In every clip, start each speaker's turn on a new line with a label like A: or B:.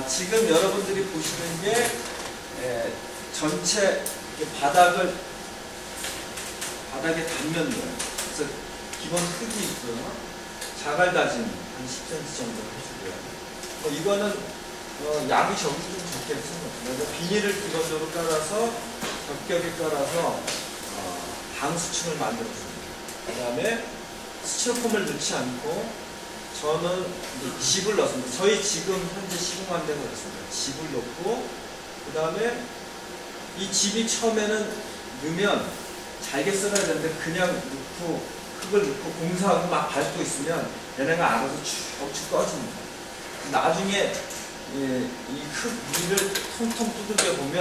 A: 지금 여러분들이 보시는 게 전체 바닥의 단면이에요. 그래서 기본 흙이 있고요. 자갈 다짐 한 10cm 정도 해주고요. 이거는 약이 저기 좀 적게 생겼습니다. 비닐을 기본적으로 깔아서 겹겹이 깔아서 방수층을 만들어줍니다. 그 다음에 스티로폼을 넣지 않고 저는 이제 집을 넣습니다. 저희 지금 현재 시공한 데가 있습니다. 집을 넣고 그 다음에 이 집이 처음에는 넣으면 잘게 썰어야 되는데 그냥 넣고 흙을 넣고 공사하고 막 밟고 있으면 얘네가 알아서 쭉쭉 꺼집니다. 나중에 이 흙 위를 통통 두들겨 보면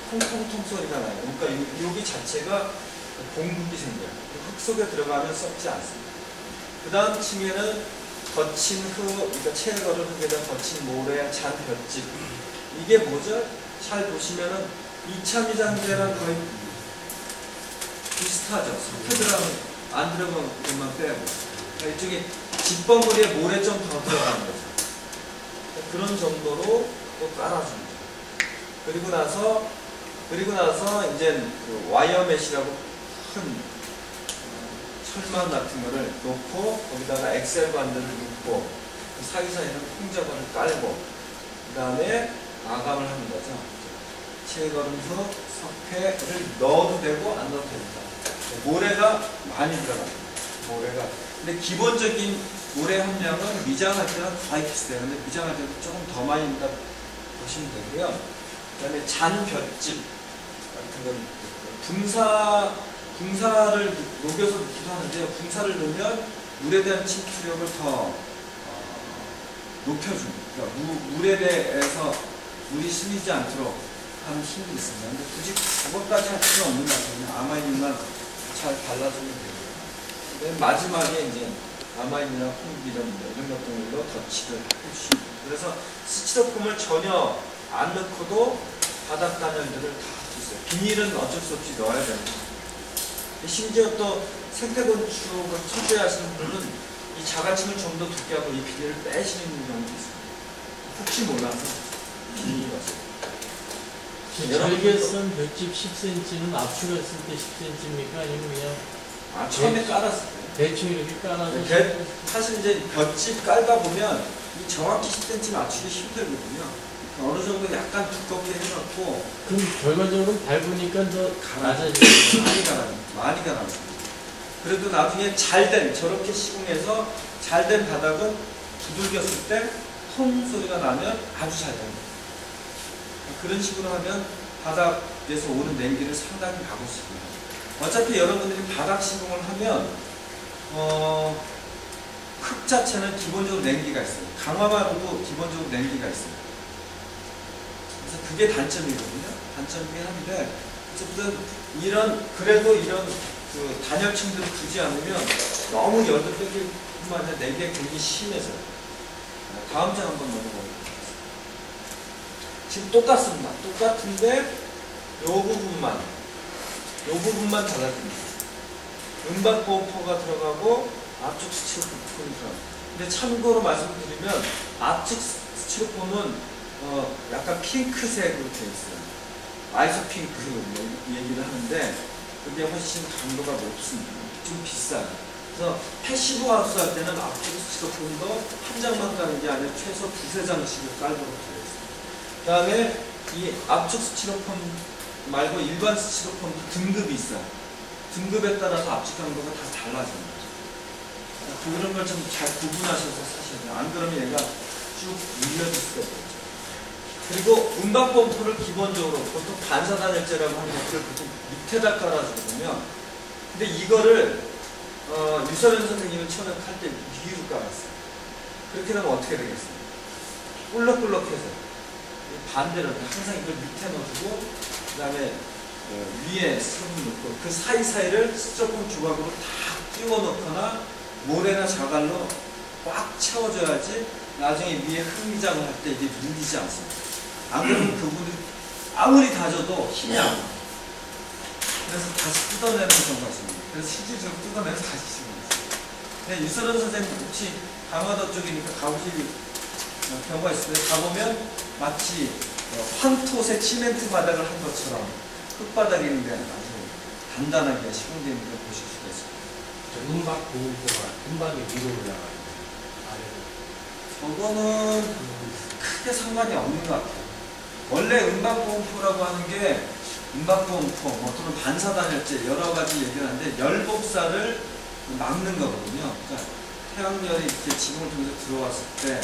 A: 통통통 소리가 나요. 그러니까 여기 자체가 공국이 생겨요. 흙 속에 들어가면 썩지 않습니다. 그 다음 층에는 거친 흙, 그러니까 채걸은 흙에다 거친 모래, 잔 볏짚. 이게 뭐죠? 잘 보시면은 2차 미장제랑 거의 비슷하죠. 석회들하고 안 들어간 것만 빼고. 그러니까 이쪽에 집벙어리에 모래 좀 더 들어가는 거죠. 그런 정도로 또 깔아줍니다. 그리고 나서 이제 그 와이어맷이라고 큰 철망 같은 거를 놓고 거기다가 엑셀 관들을 놓고 그 사이사이는 콩자반을 깔고 그 다음에 마감을 하는 거죠. 채걸음석, 석회를 넣어도 되고 안 넣어도 됩니다. 모래가 많이 들어갑니다. 모래가. 근데 기본적인 모래 함량은 미장할 때랑 거의 비슷해요. 근데 미장할 때는 조금 더 많이 넣다 보시면 되고요. 그 다음에 잔 볏짚 같은 건 붕사를 녹여서 넣기도 하는데요. 붕사를 넣으면 물에 대한 침투력을 더 높여줍니다. 그러니까 물에 대해서 물이 스미지 않도록 하는 힘도 있습니다. 근데 굳이 그것까지 할 필요는 없는 것 같아요. 아마이님만 잘 발라주면 되고요. 맨 마지막에 이제 아마이님이나 콩기름 이런 것들로 덧칠을 해주십니다. 그래서 스티로폼을 전혀 안 넣고도 바닥 단열들을 다 해주세요. 비닐은 어쩔 수 없이 넣어야 됩니다. 심지어 또 생태건축을 철저하시는 분들은 이 자갈층을 좀 더 두께 하고 이 비닐을 빼시는 경우도 있습니다. 혹시 몰라서 비닐이 왔어요.
B: 잘게 썬 볏짚 10cm는 압축했을 때 10cm입니까? 아니면 그냥
A: 처음에 깔았을 때
B: 대충 이렇게 깔아서
A: 사실 이제 볏짚 깔다 보면 이 정확히 10cm 맞추기 힘들거든요. 어느 정도 약간 두껍게 해놓고
B: 그럼 결과적으로 밟으니까 더 낮아지죠.
A: 많이 가라앉습니다. 그래도 나중에 잘된 저렇게 시공해서 잘된 바닥은 두들겼을 때 통 소리가 나면 아주 잘 됩니다. 그런 식으로 하면 바닥에서 오는 냉기를 상당히 막을 수 있습니다. 어차피 여러분들이 바닥 시공을 하면 흙 자체는 기본적으로 냉기가 있어요. 강화마루도 기본적으로 냉기가 있어요. 그래서 그게 단점이거든요. 단점이긴 한데 어쨌든 그래도 이런 그 단열층들을 두지 않으면 너무 열도 뺏길 뿐만 아니라 냉기가 굉장히 심해져요. 다음 장 한번 넘어가겠습니다. 지금 똑같습니다. 똑같은데 요 부분만 달라집니다. 은박보호포가 들어가고 압축 스티로폼이 들어갑니다. 근데 참고로 말씀드리면 압축 스티로폼은 약간 핑크색으로 되어 있어요. 아이소 핑크 얘기를 하는데 그게 훨씬 강도가 높습니다. 좀 비싸요. 그래서 패시브 하우스 할 때는 압축 스티로폼도 한 장만 까는 게 아니라 최소 두세 장씩을 깔도록 되어 있습니다. 그 다음에 이 압축 스티로폼 말고 일반 스티로폼도 등급이 있어요. 등급에 따라서 압축 강도가 다 달라집니다. 그런 걸 좀 잘 구분하셔서 사셔야 돼요. 안 그러면 얘가 쭉 밀려질 수가 있겠죠. 그리고 은박범프를 기본적으로 보통 반사단열재라고 하는 것들을 보통 밑에다 깔아주거든요. 근데 이거를 유서련 선생님은 처음에 칼 때 위로 깔았어요. 그렇게 되면 어떻게 되겠습니까? 꿀럭꿀럭해서 반대로 항상 이걸 밑에 넣어주고 그 다음에 위에 스티로폼 넣고 그 사이사이를 스티로폼 조각으로 다 띄워놓거나 모래나 자갈로 꽉 채워줘야지 나중에 위에 흙미장을 할 때 이게 밀리지 않습니다. 안 그러면 그분이 아무리 다져도 힘이 안 나요. 그래서 다시 뜯어내는 경우가 있습니다. 그래서 실질적으로 뜯어내서 다시 집어넣습니다. 유서련 선생님 혹시 강화도 쪽이니까 가보실 경우가 있습니다. 가보면 마치 황토색 시멘트 바닥을 한 것처럼 흙바닥인데 아주 단단하게 시공되어 있는 걸 보실 수가 있습니다.
B: 음박 보호구가 음박이 위로 올라가요. 아래로.
A: 저거는 크게 상관이 없는 것 같아요. 원래 음박보온포라고 하는 게 음박보온포, 또는 반사단열재 여러 가지 얘기를 하는데 열복사를 막는 거거든요. 그러니까 태양열이 이렇게 지붕을 통해서 들어왔을 때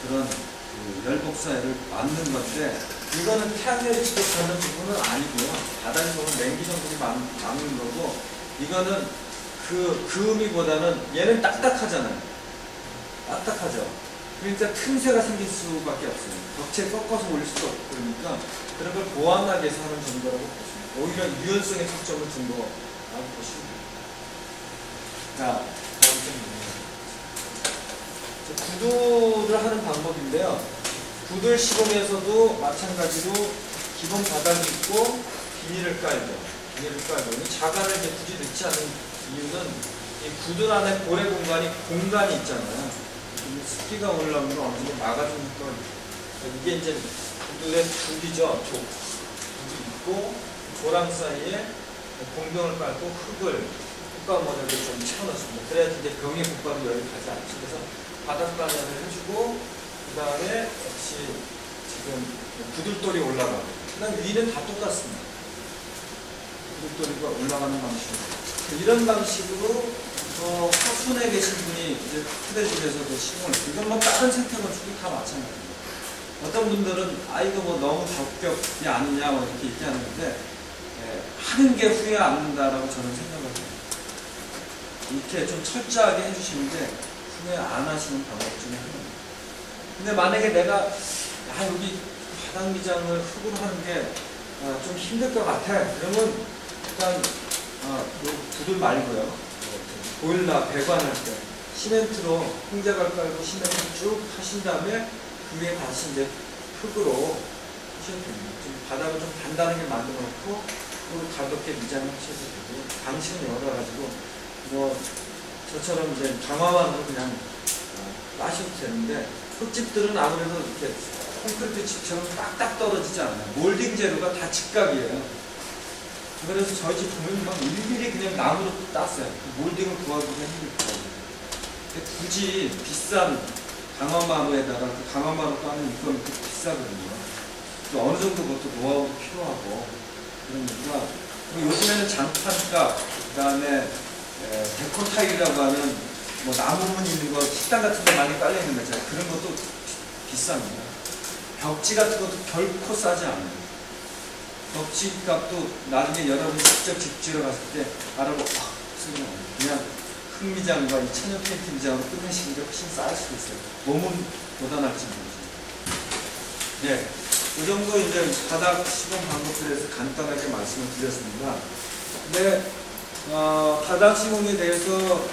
A: 그런 그 열복사를 막는 건데 이거는 태양열이 직접 가는 부분은 아니고요. 바닥에 보면 냉기 정도를 막는 거고 이거는 그 의미보다는 얘는 딱딱하잖아요. 딱딱하죠. 그러니까 틈새가 생길 수밖에 없어요. 벽체에 꺾어서 올릴 수가 없으니까 그런 걸 보완하기 위해서 하는 정도라고 보시면 오히려 유연성에 초점을 둔 거라고 보시면 돼요. 자, 구두를 하는 방법인데요. 구들 시공에서도 마찬가지로 기본 바닥이 있고 비닐을 깔죠. 비닐을 깔고 이 자갈을 이제 굳이 넣지 않은 이유는 이 구들 안에 고래 공간이 있잖아요. 습기가 올라오면 어느 정도 막아주는 거. 이게 이제 구들의 죽이죠. 죽이 있고 조랑 사이에 공병을 깔고 흙과 모래를 좀 채워넣습니다. 그래야 이제 병의 국밥이 여기 가지 않죠. 그래서 바닥 단열을 해주고 그 다음에 역시 지금 구들돌이 올라가고 그 다음 위는 다 똑같습니다. 구들돌이가 올라가는 방식으로 이런 방식으로 하순에 계신 분이 이제 푸대집에서도 시공을 했고 이건 뭐 다른 생태 건축이 다 마찬가지입니다. 어떤 분들은 이거 뭐 너무 격벽이 아니냐 뭐 이렇게 얘기하는데 하는 게 후회 안 난다라고 저는 생각을 해요. 이렇게 좀 철저하게 해주시는데 후회 안 하시는 방법 중에 하나입니다. 근데 만약에 내가 여기 바닥 미장을 흙으로 하는 게 좀 힘들 것 같아. 그러면 일단 구들 말고요. 보일러 배관할 때 시멘트로 홍자갈 깔고 시멘트 쭉 하신 다음에 그 위에 다시 이제 흙으로 하셔도 됩니다. 좀 바닥을 좀 단단하게 만들어 놓고 또 가볍게 미장을 하셔도 되고 방식은 여러 가지고 뭐 저처럼 이제 강화만으로 그냥 마셔도 되는데 흙집들은 아무래도 이렇게 콘크리트 집처럼 딱딱 떨어지지 않아요. 몰딩 재료가 다 직각이에요. 그래서 저희 집 보면 막 일일이 그냥 나무로 땄어요. 몰딩을 구하기가 힘들더라고요. 굳이 비싼 강화마루에다가 그 강화마루 까는 이건 비싸거든요. 또 어느 정도 그것도 노하우도 필요하고 그러니까 요즘에는 장판값, 그 다음에 데코타일이라고 하는 뭐 나무문 있는 거 식당 같은 데 많이 깔려 있는 거 있잖아요. 그런 것도 비쌉니다. 벽지 같은 것도 결코 싸지 않아요. 벽지 값도 나중에 여러분이 직접 집지러 갔을 때 알아보고 그냥 흙미장과 이 천연 페인트 미장으로 끝내시는 게 훨씬 쌀 수도 있어요. 몸은 고단할지 모르지. 네, 이 정도 이제 바닥 시공 방법에 대해서 간단하게 말씀을 드렸습니다. 근데 바닥 시공에 대해서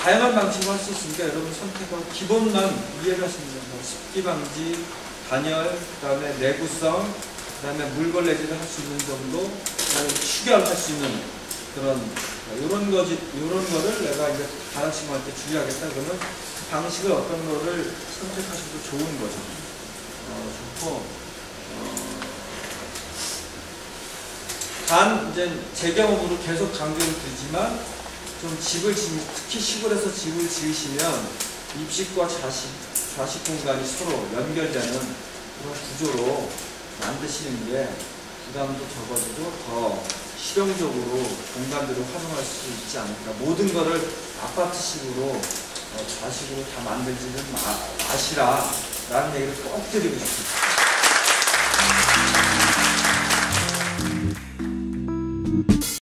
A: 다양한 방식으로 할 수 있으니까 여러분 선택하고 기본만 이해를 하시면 돼요. 습기 방지, 단열, 그 다음에 내구성, 그 다음에 물걸레질을 할 수 있는 정도, 그 다음에 추결할 수 있는 그런 이런 거를 내가 이제 바닥 시공할 때 주의하겠다 그러면 그 방식을 어떤 거를 선택하셔도 좋은 거죠. 좋고 단 이제 제 경험으로 계속 강조를 드리지만 좀 특히 시골에서 집을 지으시면 입식과 좌식 공간이 서로 연결되는 그런 구조로 만드시는 게 부담도 적어지고 더 실용적으로 공간들을 활용할 수 있지 않을까. 모든 거를 아파트식으로 좌식으로 다 만들지는 마시라 라는 얘기를 꼭 드리고 싶습니다.